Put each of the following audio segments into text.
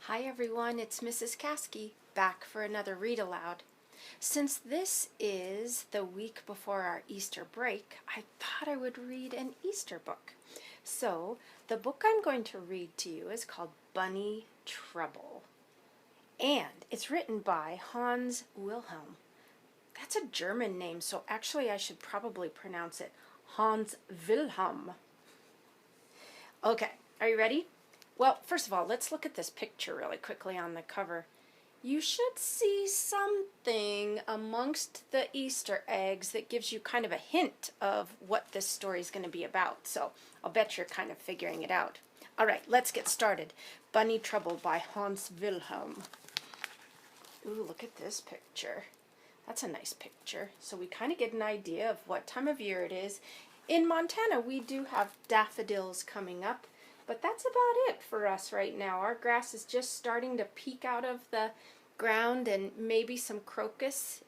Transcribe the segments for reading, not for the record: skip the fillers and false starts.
Hi everyone, it's Mrs. Caskey, back for another read aloud. Since this is the week before our Easter break, I thought I would read an Easter book. So, the book I'm going to read to you is called Bunny Trouble. And it's written by Hans Wilhelm. That's a German name, so actually I should probably pronounce it Hans Wilhelm. Okay, are you ready? Well, first of all, let's look at this picture really quickly on the cover. You should see something amongst the Easter eggs that gives you kind of a hint of what this story is going to be about. So I'll bet you're kind of figuring it out. All right, let's get started. Bunny Trouble by Hans Wilhelm. Ooh, look at this picture. That's a nice picture. So we kind of get an idea of what time of year it is. In Montana, we do have daffodils coming up. But that's about it for us right now. Our grass is just starting to peek out of the ground, and maybe some crocus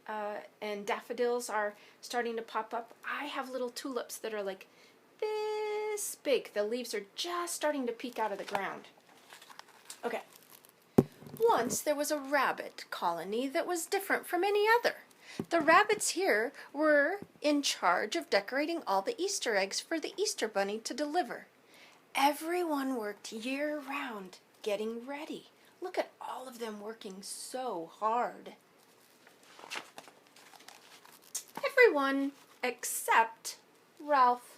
and daffodils are starting to pop up. I have little tulips that are like this big. The leaves are just starting to peek out of the ground. Okay. Once there was a rabbit colony that was different from any other. The rabbits here were in charge of decorating all the Easter eggs for the Easter Bunny to deliver. Everyone worked year-round getting ready. Look at all of them working so hard. Everyone except Ralph.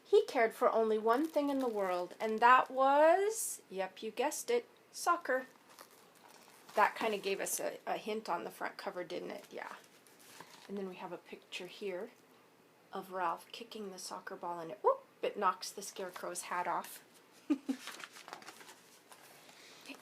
He cared for only one thing in the world, and that was, yep, you guessed it, soccer. That kind of gave us a hint on the front cover, didn't it? Yeah. And then we have a picture here of Ralph kicking the soccer ball, and it knocks the scarecrow's hat off.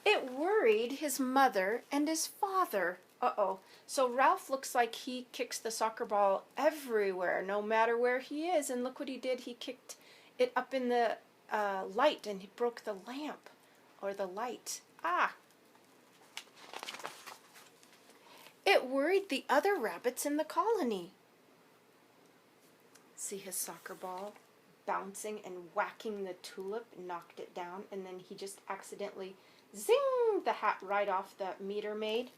It worried his mother and his father. Uh-oh. So Ralph looks like he kicks the soccer ball everywhere, no matter where he is. And look what he did. He kicked it up in the light, and he broke the lamp, or the light. Ah! It worried the other rabbits in the colony. See his soccer ball bouncing and whacking the tulip, knocked it down, and then he just accidentally zinged the hat right off the meter maid.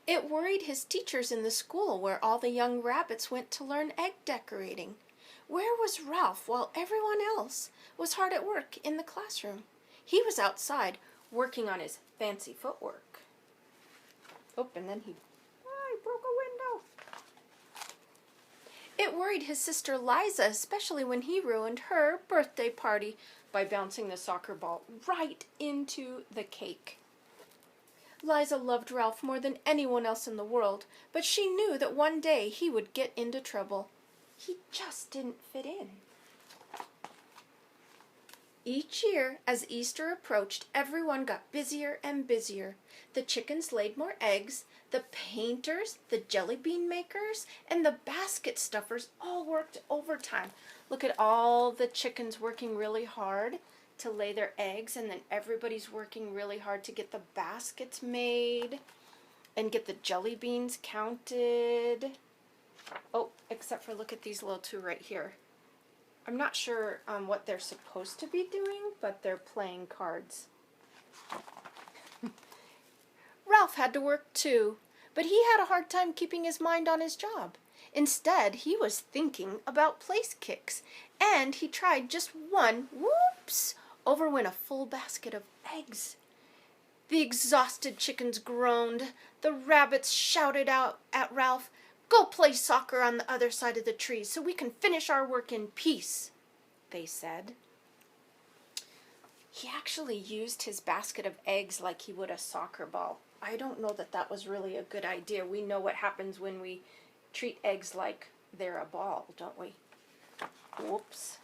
It worried his teachers in the school where all the young rabbits went to learn egg decorating. Where was Ralph while everyone else was hard at work in the classroom? He was outside working on his fancy footwork. Oh, and then he broke a window. It worried his sister Liza, especially when he ruined her birthday party by bouncing the soccer ball right into the cake. Liza loved Ralph more than anyone else in the world, but she knew that one day he would get into trouble. He just didn't fit in. Each year, as Easter approached, everyone got busier and busier. The chickens laid more eggs, the painters, the jelly bean makers, and the basket stuffers all worked overtime. Look at all the chickens working really hard to lay their eggs, and then everybody's working really hard to get the baskets made and get the jelly beans counted. Oh, except for look at these little two right here. I'm not sure what they're supposed to be doing, but they're playing cards. Ralph had to work too, but he had a hard time keeping his mind on his job. Instead, he was thinking about place kicks, and he tried just one, whoops, overwent a full basket of eggs. The exhausted chickens groaned. The rabbits shouted out at Ralph, "Go play soccer on the other side of the trees so we can finish our work in peace," they said. He actually used his basket of eggs like he would a soccer ball. I don't know that that was really a good idea. We know what happens when we treat eggs like they're a ball, don't we? Whoops.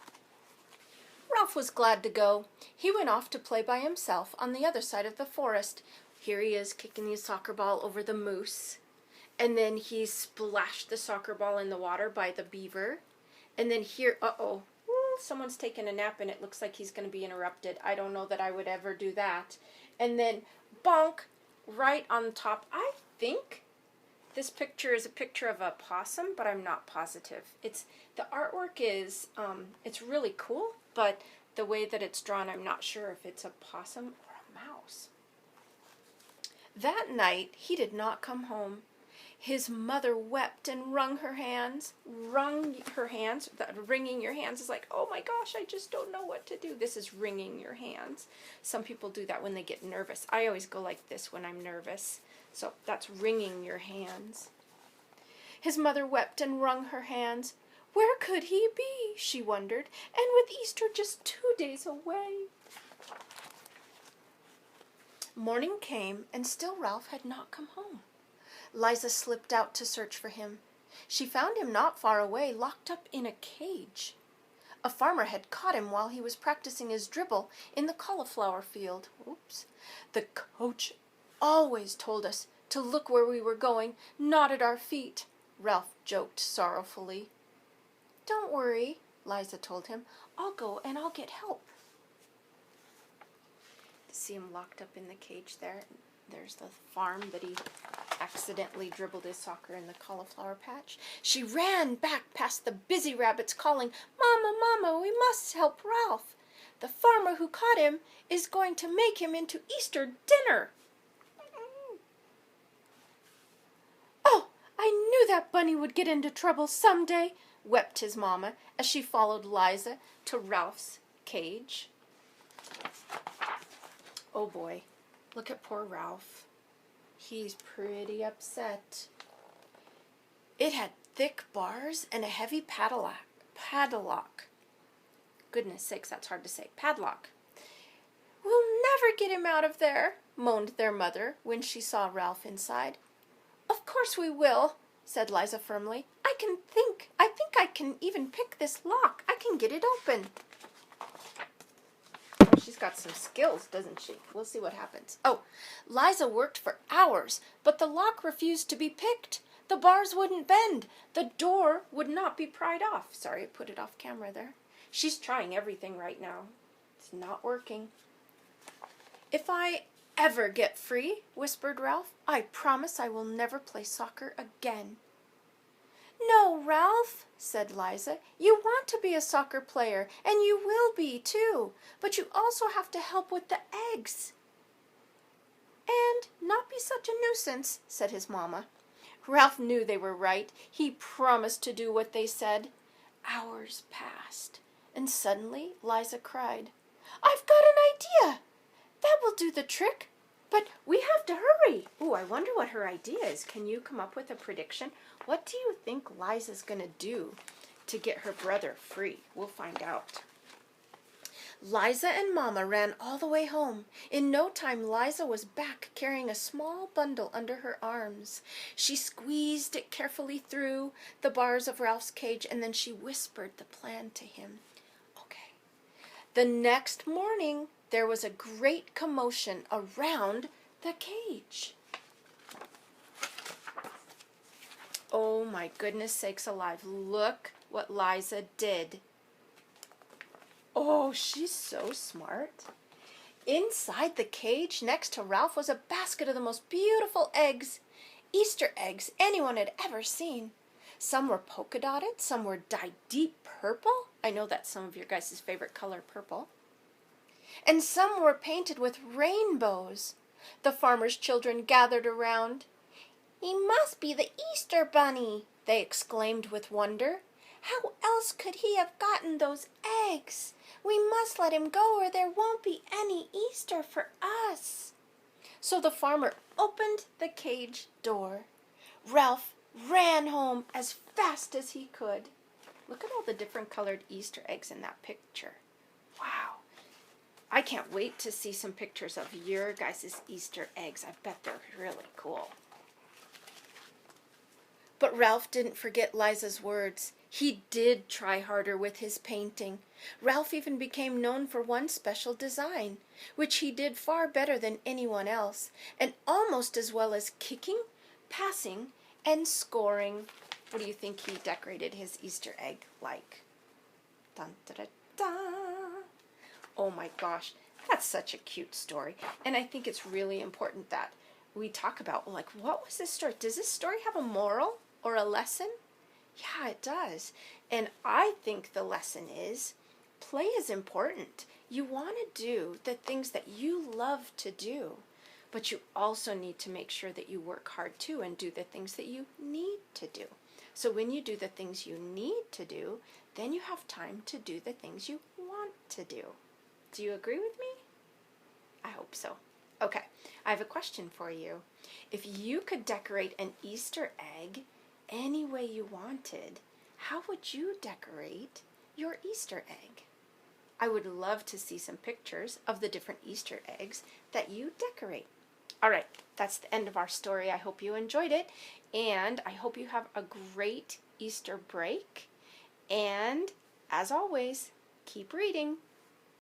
Ralph was glad to go. He went off to play by himself on the other side of the forest. Here he is kicking the soccer ball over the moose. And then he splashed the soccer ball in the water by the beaver. And then here, someone's taking a nap and it looks like he's going to be interrupted. I don't know that I would ever do that. And then, bonk, right on top. I think this picture is a picture of a possum, but I'm not positive. The artwork is, it's really cool, but the way that it's drawn, I'm not sure if it's a possum or a mouse. That night he did not come home. His mother wept and wrung her hands. Wringing your hands is like, oh my gosh, I just don't know what to do. This is wringing your hands. Some people do that when they get nervous. I always go like this when I'm nervous. So that's wringing your hands. His mother wept and wrung her hands. Where could he be, she wondered, and with Easter just 2 days away? Morning came, and still Ralph had not come home. Liza slipped out to search for him. She found him not far away, locked up in a cage. A farmer had caught him while he was practicing his dribble in the cauliflower field. Oops. The coach always told us to look where we were going, not at our feet, Ralph joked sorrowfully. Don't worry, Liza told him. I'll go and I'll get help. See him locked up in the cage there. There's the farm that he accidentally dribbled his soccer in the cauliflower patch. She ran back past the busy rabbits calling, Mama, Mama, we must help Ralph. The farmer who caught him is going to make him into Easter dinner. Oh, I knew that bunny would get into trouble someday, wept his mama as she followed Liza to Ralph's cage. Oh boy, look at poor Ralph. He's pretty upset. It had thick bars and a heavy padlock. Goodness sakes, that's hard to say. Padlock. We'll never get him out of there, moaned their mother when she saw Ralph inside. Of course we will, said Liza firmly. I think I can even pick this lock. I can get it open. She's got some skills, doesn't she? We'll see what happens. Oh, Liza worked for hours, but the lock refused to be picked. The bars wouldn't bend. The door would not be pried off. Sorry, I put it off camera there. She's trying everything right now. It's not working. If I ever get free, whispered Ralph, I promise I will never play soccer again. No, Ralph, said Liza, you want to be a soccer player, and you will be, too, but you also have to help with the eggs. And not be such a nuisance, said his mamma. Ralph knew they were right. He promised to do what they said. Hours passed, and suddenly Liza cried, I've got an idea! That will do the trick, but we have to hurry. Ooh, I wonder what her idea is. Can you come up with a prediction? What do you think Liza's going to do to get her brother free? We'll find out. Liza and Mama ran all the way home. In no time, Liza was back carrying a small bundle under her arms. She squeezed it carefully through the bars of Ralph's cage, and then she whispered the plan to him. Okay. The next morning, there was a great commotion around the cage. Oh my goodness sakes alive, look what Liza did. Oh, she's so smart. Inside the cage next to Ralph was a basket of the most beautiful eggs, Easter eggs anyone had ever seen. Some were polka dotted, some were dyed deep purple. I know that's some of your guys' favorite color, purple. And some were painted with rainbows. The farmer's children gathered around. He must be the Easter bunny, they exclaimed with wonder. How else could he have gotten those eggs? We must let him go or there won't be any Easter for us. So the farmer opened the cage door. Ralph ran home as fast as he could. Look at all the different colored Easter eggs in that picture. Wow. I can't wait to see some pictures of your guys' Easter eggs. I bet they're really cool. But Ralph didn't forget Liza's words. He did try harder with his painting. Ralph even became known for one special design, which he did far better than anyone else, and almost as well as kicking, passing, and scoring. What do you think he decorated his Easter egg like? Dun, da, da, da. Oh my gosh, that's such a cute story. And I think it's really important that we talk about, like, what was this story? Does this story have a moral or a lesson? Yeah, it does. And I think the lesson is play is important. You want to do the things that you love to do. But you also need to make sure that you work hard too and do the things that you need to do. So when you do the things you need to do, then you have time to do the things you want to do. Do you agree with me? I hope so. Okay, I have a question for you. If you could decorate an Easter egg any way you wanted, how would you decorate your Easter egg? I would love to see some pictures of the different Easter eggs that you decorate. All right, that's the end of our story. I hope you enjoyed it, and I hope you have a great Easter break. And as always, keep reading.